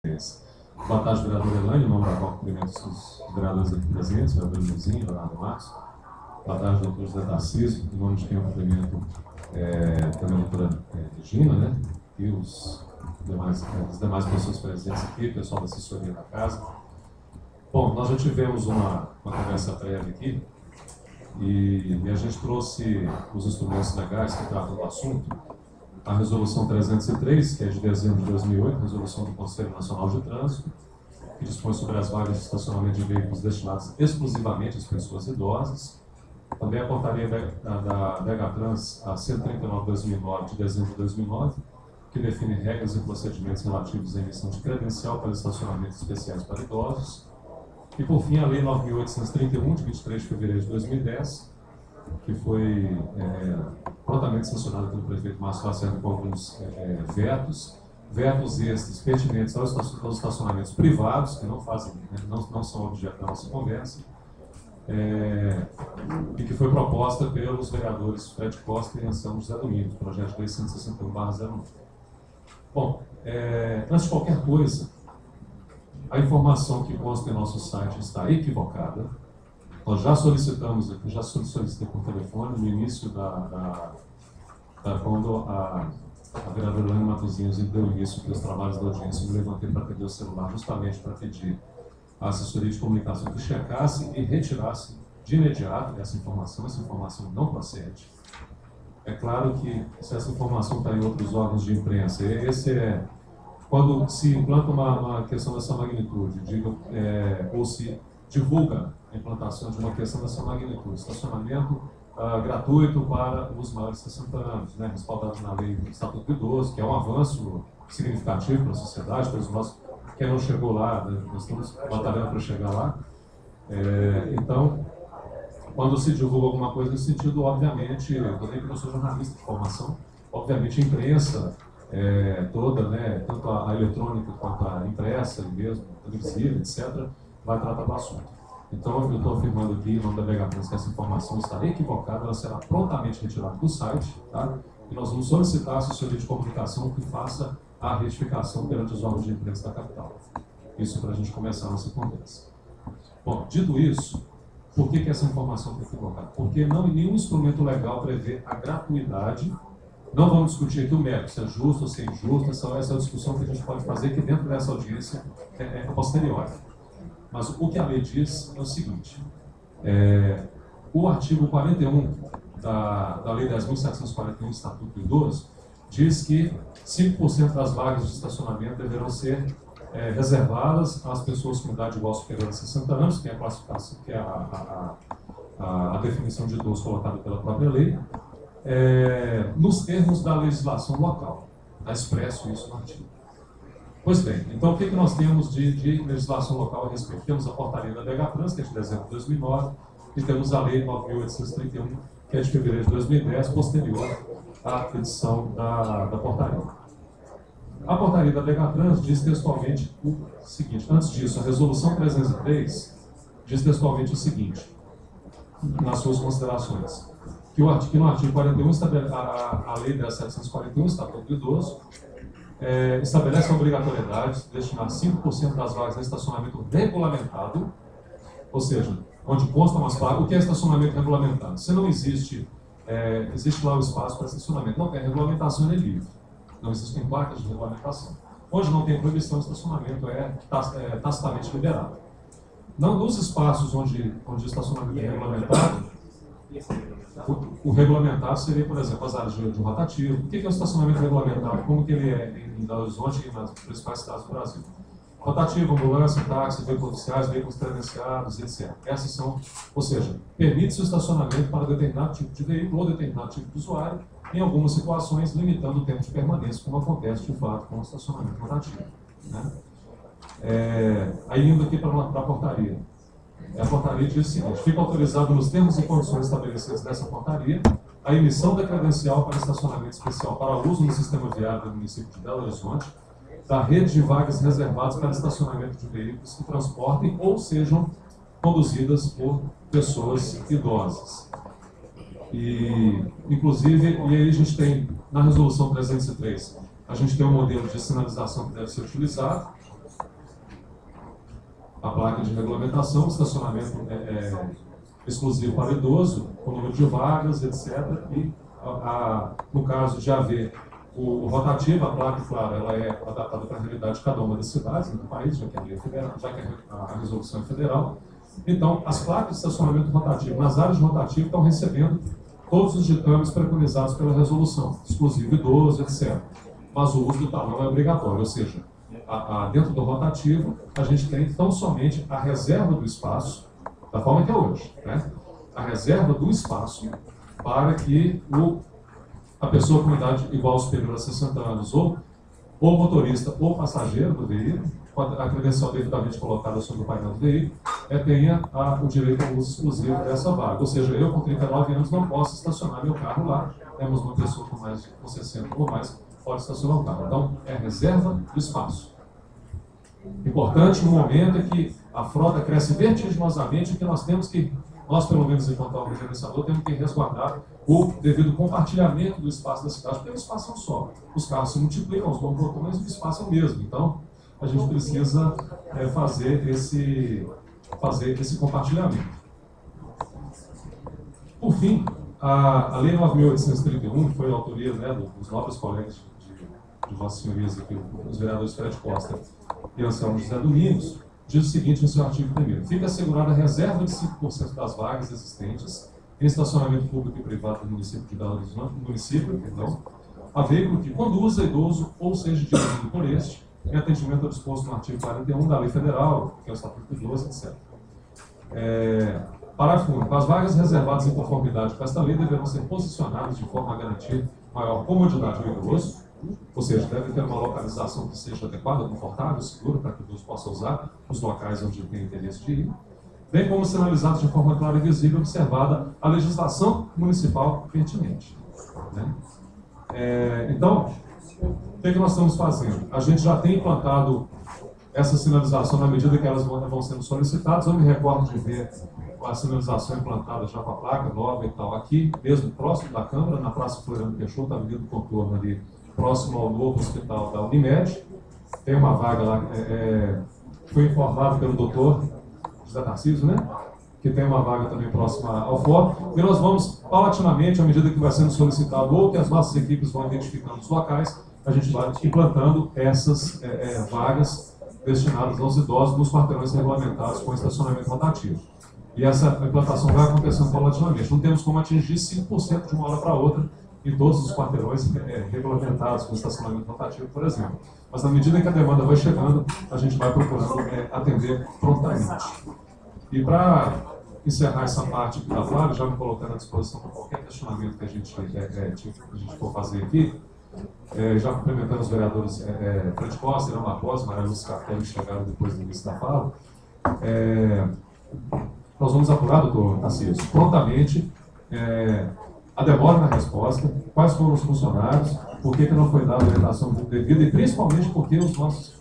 Boa tarde, vereador Elaine, em nome da qual cumprimento os vereadores aqui presentes, vereador Luizinho, vereador Marcos. Boa tarde, doutor José Tarcísio, em nome de quem eu cumprimento também a doutora Regina, né? E as demais pessoas presentes aqui, o pessoal da assessoria da casa. Bom, nós já tivemos uma conversa prévia aqui e a gente trouxe os instrumentos legais que tratam do assunto. A Resolução 303, que é de dezembro de 2008, Resolução do Conselho Nacional de Trânsito, que dispõe sobre as vagas de estacionamento de veículos destinados exclusivamente às pessoas idosas. Também a portaria da Degatrans, a 139/2009, de dezembro de 2009, que define regras e procedimentos relativos à emissão de credencial para estacionamentos especiais para idosos. E, por fim, a Lei 9.831, de 23 de fevereiro de 2010, que foi prontamente sancionada pelo prefeito Márcio Lacerda com alguns vetos estes pertinentes aos estacionamentos privados, que não são objeto da nossa conversa, e que foi proposta pelos vereadores Fred Costa e Anselmo José Domingos, projeto de lei 161/09. Bom, antes de qualquer coisa, a informação que consta em nosso site está equivocada. Nós já solicitamos aqui, já solicitei por telefone, no início quando a vereadora Elaine Matosinhos deu início aos trabalhos da audiência, eu me levantei para atender o celular justamente para pedir à assessoria de comunicação que checasse e retirasse de imediato essa informação não procede. É claro que se essa informação está em outros órgãos de imprensa, quando se implanta uma questão dessa magnitude, ou se divulga a implantação de uma questão dessa magnitude, estacionamento gratuito para os maiores de 60 anos, respaldado na lei do Estatuto do Idoso, que é um avanço significativo para a sociedade, para nós, quem não chegou lá, nós estamos batalhando para chegar lá. Então, quando se divulga alguma coisa nesse sentido, obviamente, eu também que não sou jornalista de formação, obviamente a imprensa toda, tanto a eletrônica quanto a impressa, e mesmo televisiva, etc., vai tratar do assunto. Então, eu estou afirmando aqui, em nome da Degatrans, que essa informação está equivocada, ela será prontamente retirada do site, tá? E nós vamos solicitar a assessoria de comunicação que faça a retificação perante os órgãos de imprensa da capital. Isso para a gente começar a nossa conversa. Bom, dito isso, por que essa informação está equivocada? Porque nenhum instrumento legal prevê a gratuidade. Não vamos discutir aqui o mérito, se é justo ou se é injusto, essa é a discussão que a gente pode fazer aqui dentro dessa audiência posterior. Mas o que a lei diz é o seguinte: o artigo 41 da Lei 10.741 do Estatuto do Idoso diz que 5% das vagas de estacionamento deverão ser reservadas às pessoas com idade igual superior a 60 anos, que é a classificação, que é a definição de idoso colocada pela própria lei, nos termos da legislação local. Está expresso isso no artigo. Pois bem, então o que nós temos de legislação local a respeito? Temos a portaria da Degatrans, que é de dezembro de 2009, e temos a lei 9.831, que é de fevereiro de 2010, posterior à edição da portaria. A portaria da Degatrans diz textualmente o seguinte: antes disso, a resolução 303 diz textualmente o seguinte, nas suas considerações, que no artigo 41, a lei 10.741, Estatuto do Idoso, estabelece a obrigatoriedade de destinar 5% das vagas a estacionamento regulamentado, ou seja, onde constam as vagas. O que é estacionamento regulamentado? Se não existe lá o espaço para estacionamento, não tem regulamentação, ele é livre. Não existem placas de regulamentação. Onde não tem proibição, o estacionamento é tacitamente liberado. Não nos espaços onde o estacionamento é regulamentado, o regulamentado seria, por exemplo, as áreas de rotativo. O que é o estacionamento regulamentado? Como que ele é em Belo Horizonte e nas principais cidades do Brasil? Rotativo, ambulância, táxi, veículos oficiais, veículos credenciados, etc. Essas são, ou seja, permite-se o estacionamento para determinado tipo de veículo ou determinado tipo de usuário, em algumas situações limitando o tempo de permanência, como acontece de fato com o estacionamento rotativo. Aí indo aqui para a portaria. A portaria diz o seguinte: fica autorizado nos termos e condições estabelecidos nessa portaria a emissão da credencial para estacionamento especial para uso no sistema viário do município de Belo Horizonte, da rede de vagas reservadas para estacionamento de veículos que transportem ou sejam conduzidas por pessoas idosas. E, inclusive, e aí a gente tem, na resolução 303, a gente tem um modelo de sinalização que deve ser utilizado, a placa de regulamentação, estacionamento exclusivo para idoso, com número de vagas, etc. E, no caso de haver o rotativo, a placa, claro, ela é adaptada para a realidade de cada uma das cidades do país, já que a lei é federal, já que a resolução é federal. Então, as placas de estacionamento rotativo nas áreas de rotativo estão recebendo todos os ditames preconizados pela resolução, exclusivo idoso, etc. Mas o uso do talão é obrigatório, ou seja, dentro do rotativo, a gente tem tão somente a reserva do espaço, da forma que é hoje, né? A reserva do espaço para que a pessoa com idade igual ou superior a 60 anos, ou motorista ou passageiro do veículo, com a credencial devidamente colocada sobre o painel do veículo, tenha o direito ao uso exclusivo dessa vaga. Ou seja, eu com 39 anos não posso estacionar meu carro lá, temos uma pessoa com 60 ou mais pode estacionar o carro. Então, é reserva do espaço. Importante no momento é que a frota cresce vertiginosamente, que nós, pelo menos enquanto órgão gerenciador, temos que resguardar o devido compartilhamento do espaço da cidade, porque o espaço é um só. Os carros se multiplicam, os bombotões, e o espaço é o mesmo. Então, a gente precisa fazer esse compartilhamento. Por fim, a Lei 9.831, que foi a autoria, né, dos nobres colegas de Vossas Senhorias aqui, os vereadores Fred Costa e Anselmo José Domingos, diz o seguinte no seu artigo 1º: fica assegurada a reserva de 5% das vagas existentes em estacionamento público e privado do município de Belo Horizonte, a veículo que conduza idoso ou seja dirigido por este, em atendimento ao disposto no artigo 41 da Lei Federal, que é o Estatuto do Idoso, etc. Parágrafo único. As vagas reservadas em conformidade com esta lei deverão ser posicionadas de forma a garantir maior comodidade ao idoso, ou seja, deve ter uma localização que seja adequada, confortável, segura, para que o idoso possa usar os locais onde ele tem interesse de ir, bem como sinalizados de forma clara e visível, observada a legislação municipal pertinente. Né? Então, o que nós estamos fazendo? A gente já tem implantado essa sinalização na medida que elas vão sendo solicitadas. Eu me recordo de ver a sinalização implantada já com a placa nova e tal, aqui mesmo próximo da Câmara, na Praça Floriano Peixoto, Avenida do Contorno ali, próximo ao novo hospital da Unimed. Tem uma vaga lá, foi informado pelo doutor José Tarcísio, né? Que tem uma vaga também próxima ao fórum. E nós vamos, paulatinamente, à medida que vai sendo solicitado ou que as nossas equipes vão identificando os locais, a gente vai implantando essas vagas destinadas aos idosos nos quarteirões regulamentados com estacionamento rotativo. E essa implantação vai acontecendo paulatinamente. Não temos como atingir 5% de uma hora para outra em todos os quarteirões regulamentados com estacionamento rotativo, por exemplo. Mas na medida que a demanda vai chegando, a gente vai procurando atender prontamente. E para encerrar essa parte aqui da Flávia, já me colocando à disposição para qualquer questionamento que a gente for fazer aqui, já cumprimentando os vereadores Fred Costa, Irã Barbosa, Maria Lúcia Cartelli, que chegaram depois do início da fala, nós vamos apurar, doutor Tarcísio, prontamente a demora na resposta, quais foram os funcionários, por que não foi dada a orientação devida e principalmente porque os nossos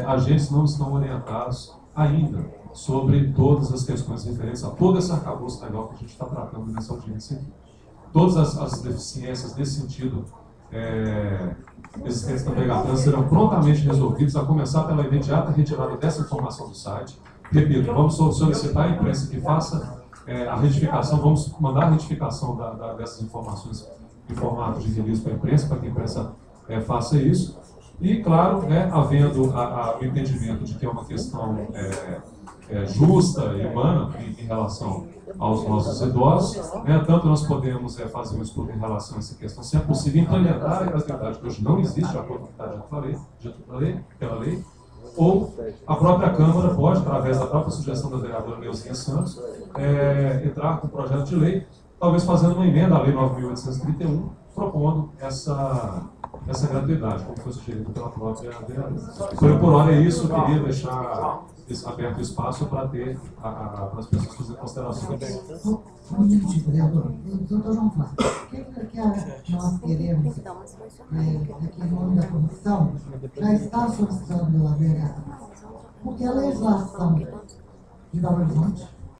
agentes não estão orientados ainda sobre todas as questões referentes a todo esse arcabouço legal que a gente está tratando nessa audiência aqui. Todas as deficiências nesse sentido existentes da Megatran serão prontamente resolvidas, a começar pela imediata retirada dessa informação do site. Repito, vamos solicitar à imprensa que faça a retificação, vamos mandar a retificação dessas informações em formato de release para a imprensa, para que a imprensa faça isso. E, claro, havendo o entendimento de que é uma questão justa e humana em relação aos nossos idosos, tanto nós podemos fazer um estudo em relação a essa questão, se é possível implementar a gratuidade, que hoje não existe, de acordo com o que está pela lei, ou a própria Câmara pode, através da própria sugestão da vereadora Neuzinha Santos, entrar com um projeto de lei, talvez fazendo uma emenda à Lei 9.831, propondo essa gratuidade, como foi sugerido pela própria vereadora. Então, por hora é isso, eu queria deixar aberto o espaço para ter para as pessoas fazer considerações. Um minutinho, vereador. Doutor João Flávio, o que nós queremos, aqui no nome da comissão, já está solicitando a vereadora, porque a legislação de Belo Horizonte